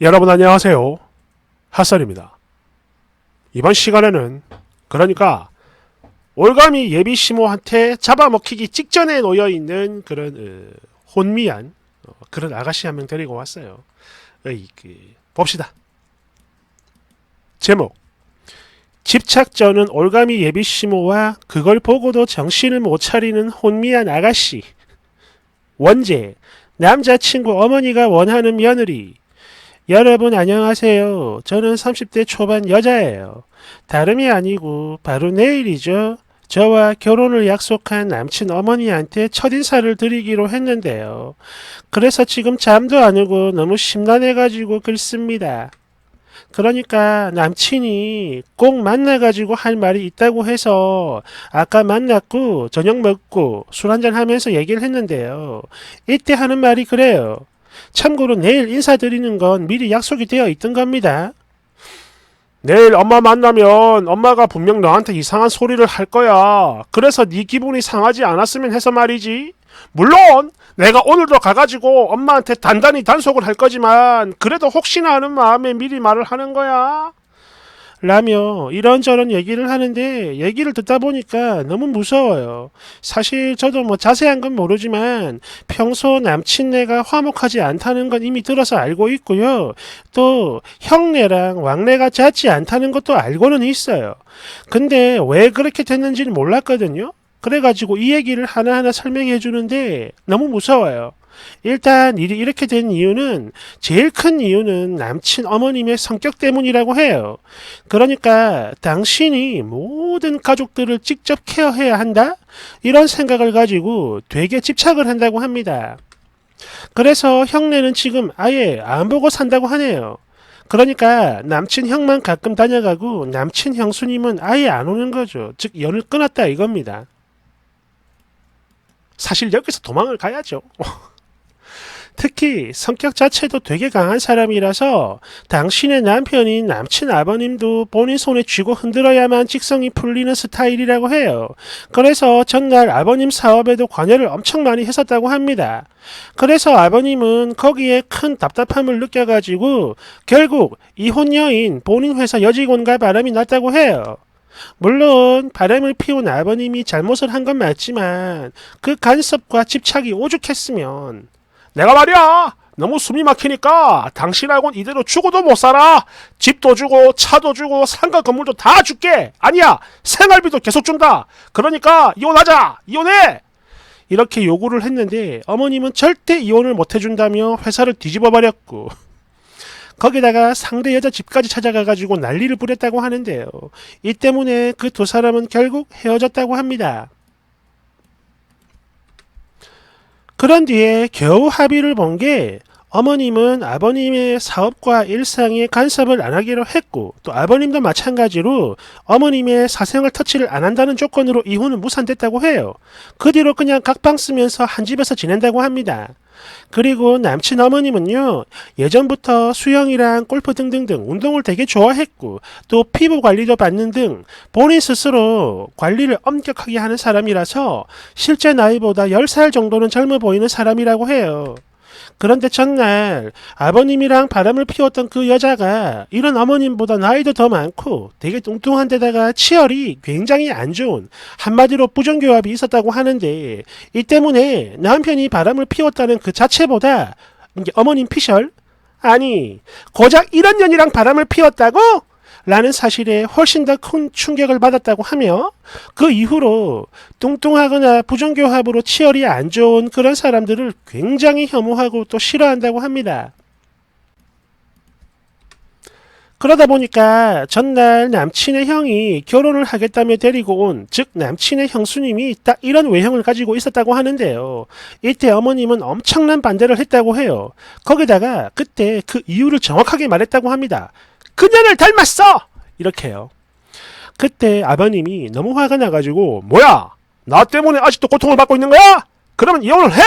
여러분 안녕하세요. 핫설입니다. 이번 시간에는 그러니까 올가미 예비시모한테 잡아먹히기 직전에 놓여있는 그런 혼미한 그런 아가씨 한 명 데리고 왔어요. 봅시다. 제목 집착전은 올가미 예비시모와 그걸 보고도 정신을 못 차리는 혼미한 아가씨. 원제 남자친구 어머니가 원하는 며느리. 여러분 안녕하세요. 저는 30대 초반 여자예요. 다름이 아니고 바로 내일이죠. 저와 결혼을 약속한 남친 어머니한테 첫인사를 드리기로 했는데요. 그래서 지금 잠도 안 오고 너무 심란해가지고 글씁니다. 그러니까 남친이 꼭 만나가지고 할 말이 있다고 해서 아까 만났고 저녁 먹고 술 한잔 하면서 얘기를 했는데요. 이때 하는 말이 그래요. 참고로 내일 인사드리는 건 미리 약속이 되어 있던 겁니다. 내일 엄마 만나면 엄마가 분명 너한테 이상한 소리를 할 거야. 그래서 네 기분이 상하지 않았으면 해서 말이지. 물론 내가 오늘도 가가지고 엄마한테 단단히 단속을 할 거지만 그래도 혹시나 하는 마음에 미리 말을 하는 거야. 라며 이런저런 얘기를 하는데 얘기를 듣다 보니까 너무 무서워요. 사실 저도 뭐 자세한 건 모르지만 평소 남친네가 화목하지 않다는 건 이미 들어서 알고 있고요. 또 형네랑 왕래가 잦지 않다는 것도 알고는 있어요. 근데 왜 그렇게 됐는지는 몰랐거든요. 그래가지고 이 얘기를 하나하나 설명해 주는데 너무 무서워요. 일단 일이 이렇게 된 이유는 제일 큰 이유는 남친 어머님의 성격 때문이라고 해요. 그러니까 당신이 모든 가족들을 직접 케어해야 한다? 이런 생각을 가지고 되게 집착을 한다고 합니다. 그래서 형네는 지금 아예 안 보고 산다고 하네요. 그러니까 남친 형만 가끔 다녀가고 남친 형수님은 아예 안 오는 거죠. 즉 연을 끊었다 이겁니다. 사실 여기서 도망을 가야죠. 특히 성격 자체도 되게 강한 사람이라서 당신의 남편인 남친 아버님도 본인 손에 쥐고 흔들어야만 직성이 풀리는 스타일이라고 해요. 그래서 전날 아버님 사업에도 관여를 엄청 많이 했었다고 합니다. 그래서 아버님은 거기에 큰 답답함을 느껴가지고 결국 이혼 여인 본인 회사 여직원과 바람이 났다고 해요. 물론 바람을 피운 아버님이 잘못을 한 건 맞지만 그 간섭과 집착이 오죽했으면 내가 말이야 너무 숨이 막히니까 당신하고는 이대로 죽어도 못 살아. 집도 주고 차도 주고 상가 건물도 다 줄게. 아니야 생활비도 계속 준다. 그러니까 이혼하자. 이혼해. 이렇게 요구를 했는데 어머님은 절대 이혼을 못 해준다며 회사를 뒤집어 버렸고 거기다가 상대 여자 집까지 찾아가가지고 난리를 부렸다고 하는데요. 이 때문에 그 두 사람은 결국 헤어졌다고 합니다. 그런 뒤에 겨우 합의를 본 게 어머님은 아버님의 사업과 일상에 간섭을 안 하기로 했고 또 아버님도 마찬가지로 어머님의 사생활 터치를 안 한다는 조건으로 이혼은 무산됐다고 해요. 그 뒤로 그냥 각방 쓰면서 한 집에서 지낸다고 합니다. 그리고 남친 어머님은요 예전부터 수영이랑 골프 등등등 운동을 되게 좋아했고 또 피부 관리도 받는 등 본인 스스로 관리를 엄격하게 하는 사람이라서 실제 나이보다 10살 정도는 젊어 보이는 사람이라고 해요. 그런데 전날 아버님이랑 바람을 피웠던 그 여자가 이런 어머님보다 나이도 더 많고 되게 뚱뚱한 데다가 치열이 굉장히 안 좋은 한마디로 부정교합이 있었다고 하는데 이 때문에 남편이 바람을 피웠다는 그 자체보다 이게 어머님 피셜? 아니 고작 이런 년이랑 바람을 피웠다고? 라는 사실에 훨씬 더 큰 충격을 받았다고 하며 그 이후로 뚱뚱하거나 부정교합으로 치열이 안 좋은 그런 사람들을 굉장히 혐오하고 또 싫어한다고 합니다. 그러다 보니까 전날 남친의 형이 결혼을 하겠다며 데리고 온 즉 남친의 형수님이 딱 이런 외형을 가지고 있었다고 하는데요. 이때 어머님은 엄청난 반대를 했다고 해요. 거기다가 그때 그 이유를 정확하게 말했다고 합니다. 그녀를 닮았어! 이렇게요. 그때 아버님이 너무 화가 나가지고 뭐야? 나 때문에 아직도 고통을 받고 있는 거야? 그러면 이혼을 해!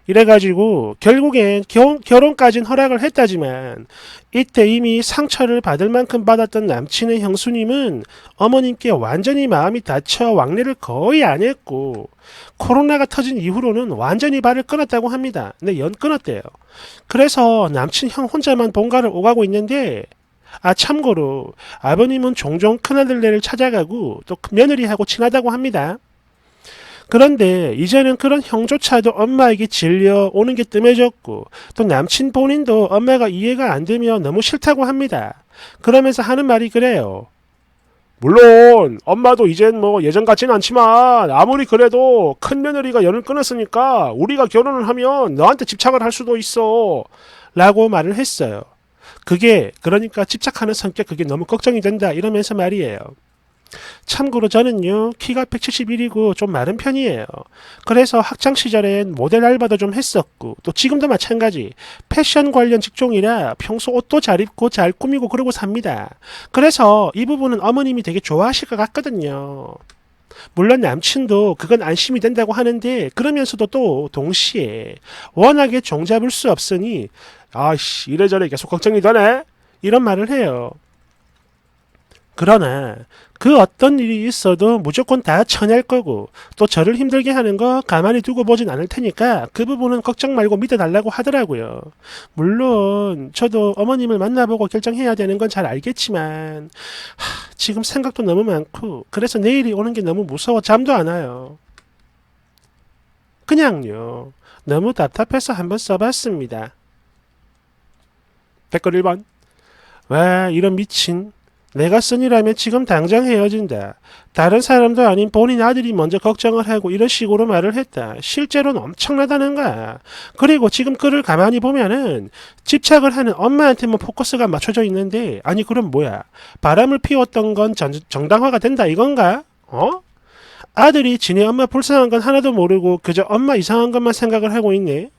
이래가지고 결국엔 결혼까진 허락을 했다지만 이때 이미 상처를 받을 만큼 받았던 남친의 형수님은 어머님께 완전히 마음이 닫혀 왕래를 거의 안 했고 코로나가 터진 이후로는 완전히 발을 끊었다고 합니다. 네, 연 끊었대요. 그래서 남친 형 혼자만 본가를 오가고 있는데 참고로 아버님은 종종 큰아들네를 찾아가고 또 며느리하고 친하다고 합니다. 그런데 이제는 그런 형조차도 엄마에게 질려 오는 게 뜸해졌고 또 남친 본인도 엄마가 이해가 안 되며 너무 싫다고 합니다. 그러면서 하는 말이 그래요. 물론 엄마도 이젠 뭐 예전 같진 않지만 아무리 그래도 큰 며느리가 연을 끊었으니까 우리가 결혼을 하면 너한테 집착을 할 수도 있어 라고 말을 했어요. 그게 그러니까 집착하는 성격 그게 너무 걱정이 된다 이러면서 말이에요. 참고로 저는요 키가 171이고 좀 마른 편이에요. 그래서 학창시절엔 모델 알바도 좀 했었고 또 지금도 마찬가지 패션 관련 직종이라 평소 옷도 잘 입고 잘 꾸미고 그러고 삽니다. 그래서 이 부분은 어머님이 되게 좋아하실 것 같거든요. 물론 남친도 그건 안심이 된다고 하는데 그러면서도 또 동시에 워낙에 종잡을 수 없으니 아이씨 이래저래 계속 걱정이 되네 이런 말을 해요. 그러나 그 어떤 일이 있어도 무조건 다 쳐낼 거고 또 저를 힘들게 하는 거 가만히 두고 보진 않을 테니까 그 부분은 걱정 말고 믿어달라고 하더라고요. 물론 저도 어머님을 만나보고 결정해야 되는 건 잘 알겠지만 지금 생각도 너무 많고 그래서 내일이 오는 게 너무 무서워 잠도 안 와요. 그냥요. 너무 답답해서 한번 써봤습니다. 댓글 1번. 와 이런 미친. 내가 쓴이라면 지금 당장 헤어진다. 다른 사람도 아닌 본인 아들이 먼저 걱정을 하고 이런 식으로 말을 했다. 실제로는 엄청나다는 거야. 그리고 지금 글을 가만히 보면은 집착을 하는 엄마한테만 포커스가 맞춰져 있는데 아니 그럼 뭐야. 바람을 피웠던 건 정당화가 된다 이건가? 아들이 지네 엄마 불쌍한 건 하나도 모르고 그저 엄마 이상한 것만 생각을 하고 있네.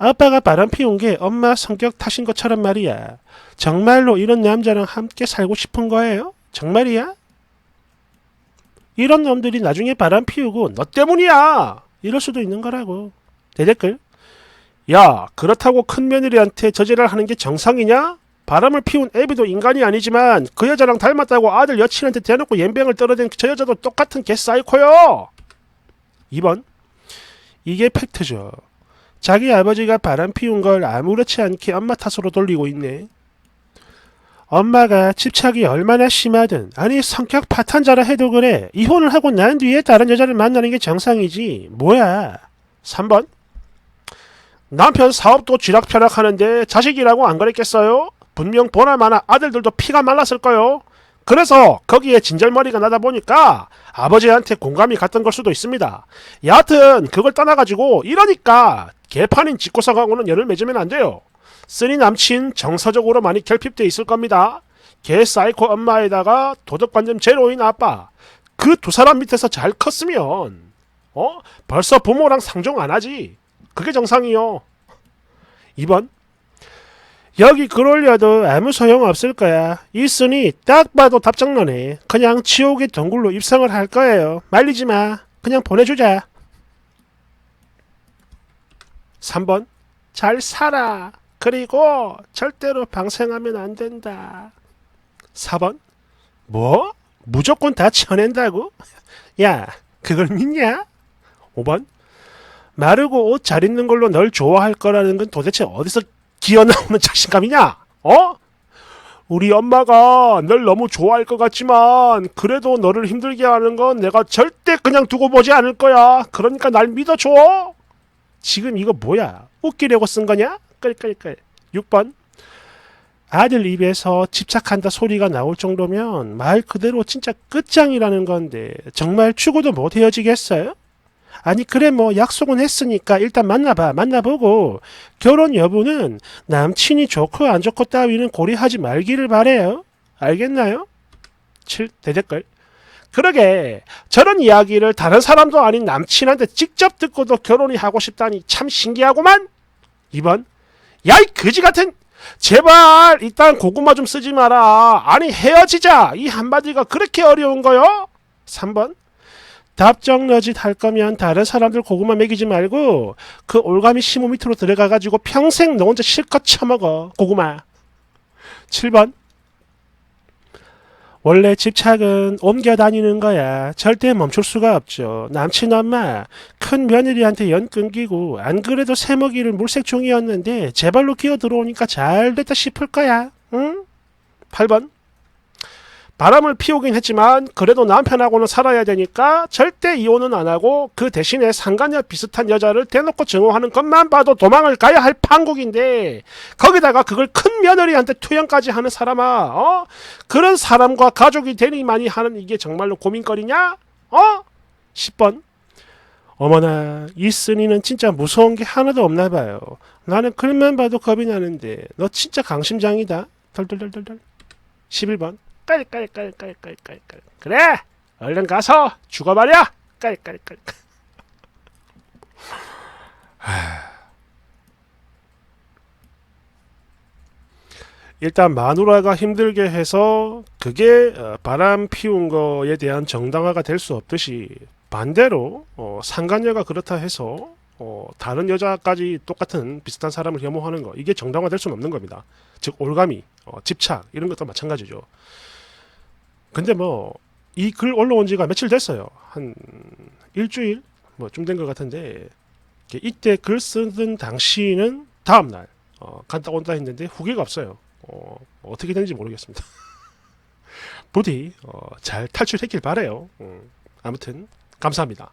아빠가 바람 피운 게 엄마 성격 탓인 것처럼 말이야. 정말로 이런 남자랑 함께 살고 싶은 거예요? 정말이야? 이런 놈들이 나중에 바람 피우고 너 때문이야! 이럴 수도 있는 거라고. 대댓글. 야, 그렇다고 큰 며느리한테 저지랄 하는 게 정상이냐? 바람을 피운 애비도 인간이 아니지만 그 여자랑 닮았다고 아들 여친한테 대놓고 옌병을 떨어댄 저 여자도 똑같은 개사이코요. 2번. 이게 팩트죠. 자기 아버지가 바람 피운 걸 아무렇지 않게 엄마 탓으로 돌리고 있네. 엄마가 집착이 얼마나 심하든 아니 성격 파탄자라 해도 그래. 이혼을 하고 난 뒤에 다른 여자를 만나는 게 정상이지. 뭐야. 3번. 남편 사업도 쥐락펴락 하는데 자식이라고 안 그랬겠어요? 분명 보나마나 아들들도 피가 말랐을 거요. 그래서 거기에 진절머리가 나다 보니까 아버지한테 공감이 갔던 걸 수도 있습니다. 여하튼 그걸 떠나가지고 이러니까 개판인 집구석하고는 열을 맺으면 안 돼요. 쓰니 남친 정서적으로 많이 결핍돼 있을 겁니다. 개 사이코 엄마에다가 도덕관념 제로인 아빠. 그 두 사람 밑에서 잘 컸으면 벌써 부모랑 상종 안 하지. 그게 정상이요. 2번. 여기 글 올려도 아무 소용 없을 거야. 있으니 딱 봐도 답장너네. 그냥 지옥의 동굴로 입성을 할 거예요. 말리지 마. 그냥 보내주자. 3번. 잘 살아. 그리고 절대로 방생하면 안 된다. 4번. 뭐? 무조건 다 쳐낸다고? 야, 그걸 믿냐? 5번. 마르고 옷 잘 입는 걸로 널 좋아할 거라는 건 도대체 어디서 기어나오는 자신감이냐? 우리 엄마가 널 너무 좋아할 것 같지만 그래도 너를 힘들게 하는 건 내가 절대 그냥 두고 보지 않을 거야. 그러니까 날 믿어줘. 지금 이거 뭐야? 웃기려고 쓴 거냐? 끌끌끌. 6번. 아들 입에서 집착한다 소리가 나올 정도면 말 그대로 진짜 끝장이라는 건데 정말 죽어도 못 헤어지겠어요? 아니 그래 뭐 약속은 했으니까 일단 만나보고 결혼 여부는 남친이 좋고 안 좋고 따위는 고려하지 말기를 바래요. 알겠나요? 7. 대댓글. 그러게 저런 이야기를 다른 사람도 아닌 남친한테 직접 듣고도 결혼이 하고 싶다니 참 신기하구만. 2번. 야이 거지같은 제발 일단 고구마 좀 쓰지 마라. 아니 헤어지자 이 한마디가 그렇게 어려운 거요? 3번. 답정너짓 할 거면 다른 사람들 고구마 먹이지 말고 그 올가미 시모 밑으로 들어가가지고 평생 너 혼자 실컷 처먹어 고구마. 7번. 원래 집착은 옮겨 다니는 거야. 절대 멈출 수가 없죠. 남친 엄마 큰 며느리한테 연 끊기고 안 그래도 새먹이를 물색종이었는데 제 발로 기어 들어오니까 잘 됐다 싶을 거야. 응? 8번. 바람을 피우긴 했지만 그래도 남편하고는 살아야 되니까 절대 이혼은 안 하고 그 대신에 상간녀 비슷한 여자를 대놓고 증오하는 것만 봐도 도망을 가야 할 판국인데 거기다가 그걸 큰 며느리한테 투영까지 하는 사람아, 그런 사람과 가족이 되니만이 하는 이게 정말로 고민거리냐? 10번. 어머나 이 쓴이는 진짜 무서운 게 하나도 없나 봐요. 나는 글만 봐도 겁이 나는데 너 진짜 강심장이다. 덜덜덜덜덜. 11번. 깔깔깔깔깔깔깔. 그래 얼른 가서 죽어버려. 깔깔깔깔. 일단 마누라가 힘들게 해서 그게 바람 피운 거에 대한 정당화가 될 수 없듯이 반대로 상간녀가 그렇다 해서 다른 여자까지 똑같은 비슷한 사람을 혐오하는 거 이게 정당화될 수는 없는 겁니다. 즉 올가미, 집착 이런 것도 마찬가지죠. 근데 뭐 이 글 올라온 지가 며칠 됐어요. 한 일주일 뭐 좀 된 것 같은데 이때 글 쓰던 당시는 다음날 간다 온다 했는데 후기가 없어요. 어떻게 되는지 모르겠습니다. 부디 잘 탈출했길 바래요. 아무튼 감사합니다.